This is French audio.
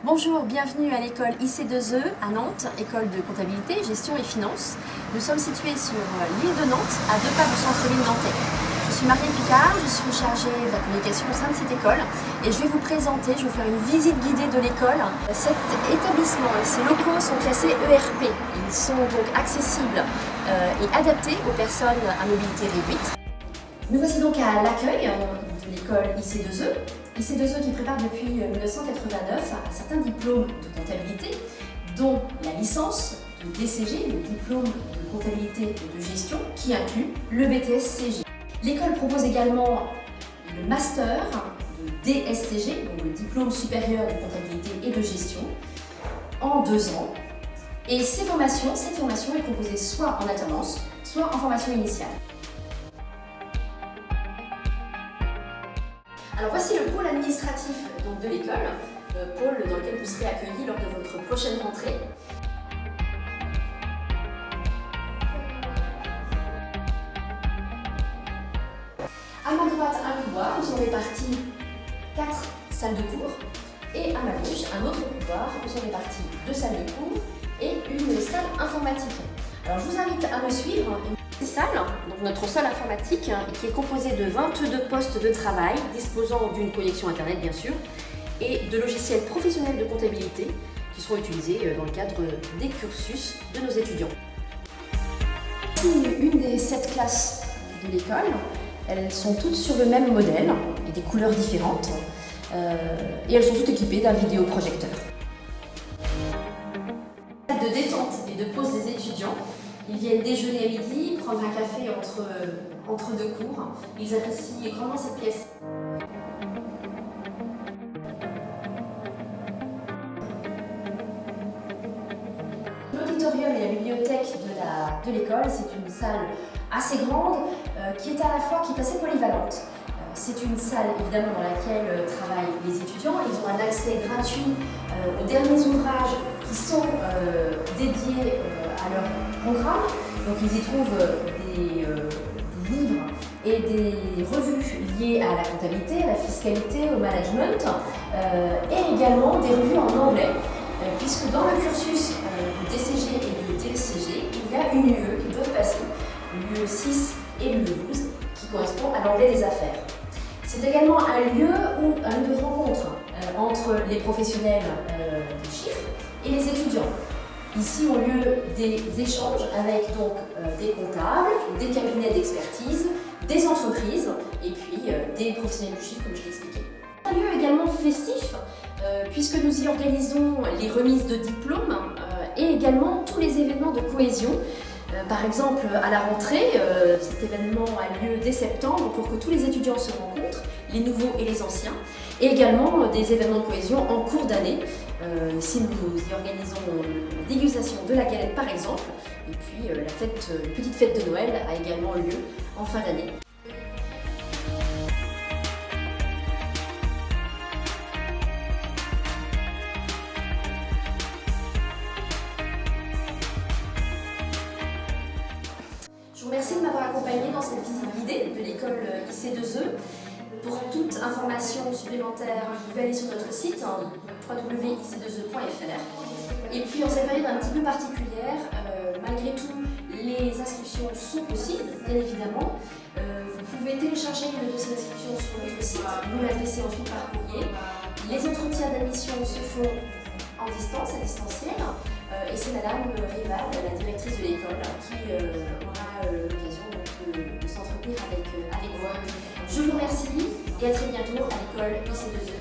Bonjour, bienvenue à l'école IC2E à Nantes, école de comptabilité, gestion et finances. Nous sommes situés sur l'île de Nantes, à 2 pas du centre-ville nantais. Je suis Marielle Picard, je suis chargée de la communication au sein de cette école et je vais vous présenter, je vais vous faire une visite guidée de l'école. Cet établissement et ses locaux sont classés ERP. Ils sont donc accessibles et adaptés aux personnes à mobilité réduite. Nous voici donc à l'accueil de l'école IC2E. IC2E qui prépare depuis 1989 un certain diplôme de comptabilité, dont la licence de DCG, le diplôme de comptabilité et de gestion, qui inclut le BTS-CG. L'école propose également le master de DSCG, donc le diplôme supérieur de comptabilité et de gestion, en 2 ans. Et cette formation est proposée soit en alternance, soit en formation initiale. Alors voici le pôle administratif donc, de l'école, pôle dans lequel vous serez accueillis lors de votre prochaine rentrée. À ma droite, un couloir où sont réparties 4 salles de cours et à ma gauche, un autre couloir où sont réparties 2 salles de cours et une salle informatique. Alors je vous invite à me suivre. Salle, donc notre salle informatique qui est composée de 22 postes de travail disposant d'une connexion internet bien sûr et de logiciels professionnels de comptabilité qui seront utilisés dans le cadre des cursus de nos étudiants. Une des 7 classes de l'école, elles sont toutes sur le même modèle et des couleurs différentes et elles sont toutes équipées d'un vidéoprojecteur. De détente et de pause des étudiants. Ils viennent déjeuner à midi, prendre un café entre 2 cours. Ils apprécient grandement cette pièce. L'auditorium et la bibliothèque de l'école, c'est une salle assez grande qui est assez polyvalente. C'est une salle évidemment dans laquelle travaillent les étudiants. Ils ont un accès gratuit aux derniers ouvrages qui sont dédiés à leur programme. Donc ils y trouvent des livres et des revues liées à la comptabilité, à la fiscalité, au management et également des revues en anglais puisque dans le cursus de DCG et de DSCG, il y a une UE qu'ils doivent passer, l'UE 6 et l'UE 12 qui correspond à l'anglais des affaires. C'est également un lieu de rencontre entre les professionnels des chiffres et les étudiants. Ici ont lieu des échanges avec donc, des comptables, des cabinets d'expertise, des entreprises et puis des professionnels du chiffre comme je l'ai expliqué. Un lieu également festif puisque nous y organisons les remises de diplômes et également tous les événements de cohésion. Par exemple, à la rentrée, cet événement a lieu dès septembre pour que tous les étudiants se rencontrent, les nouveaux et les anciens, et également des événements de cohésion en cours d'année. Si nous y organisons la dégustation de la galette par exemple, et puis la petite fête de Noël a également lieu en fin d'année. Je vous remercie de m'avoir accompagné dans cette visite guidée de l'école IC2E. Pour toute information supplémentaire, vous pouvez aller sur notre site www.ic2e.fr. Et puis en cette période un petit peu particulière, malgré tout, les inscriptions sont possibles, bien évidemment. Vous pouvez télécharger le dossier d'inscription sur notre site, nous l'adresser ensuite par courrier. Les entretiens d'admission se font en distance, à distanciel. Et c'est Madame Rival, la directrice de l'école, qui aura l'occasion de s'entretenir avec vous. Je vous remercie et à très bientôt à l'école IC2E.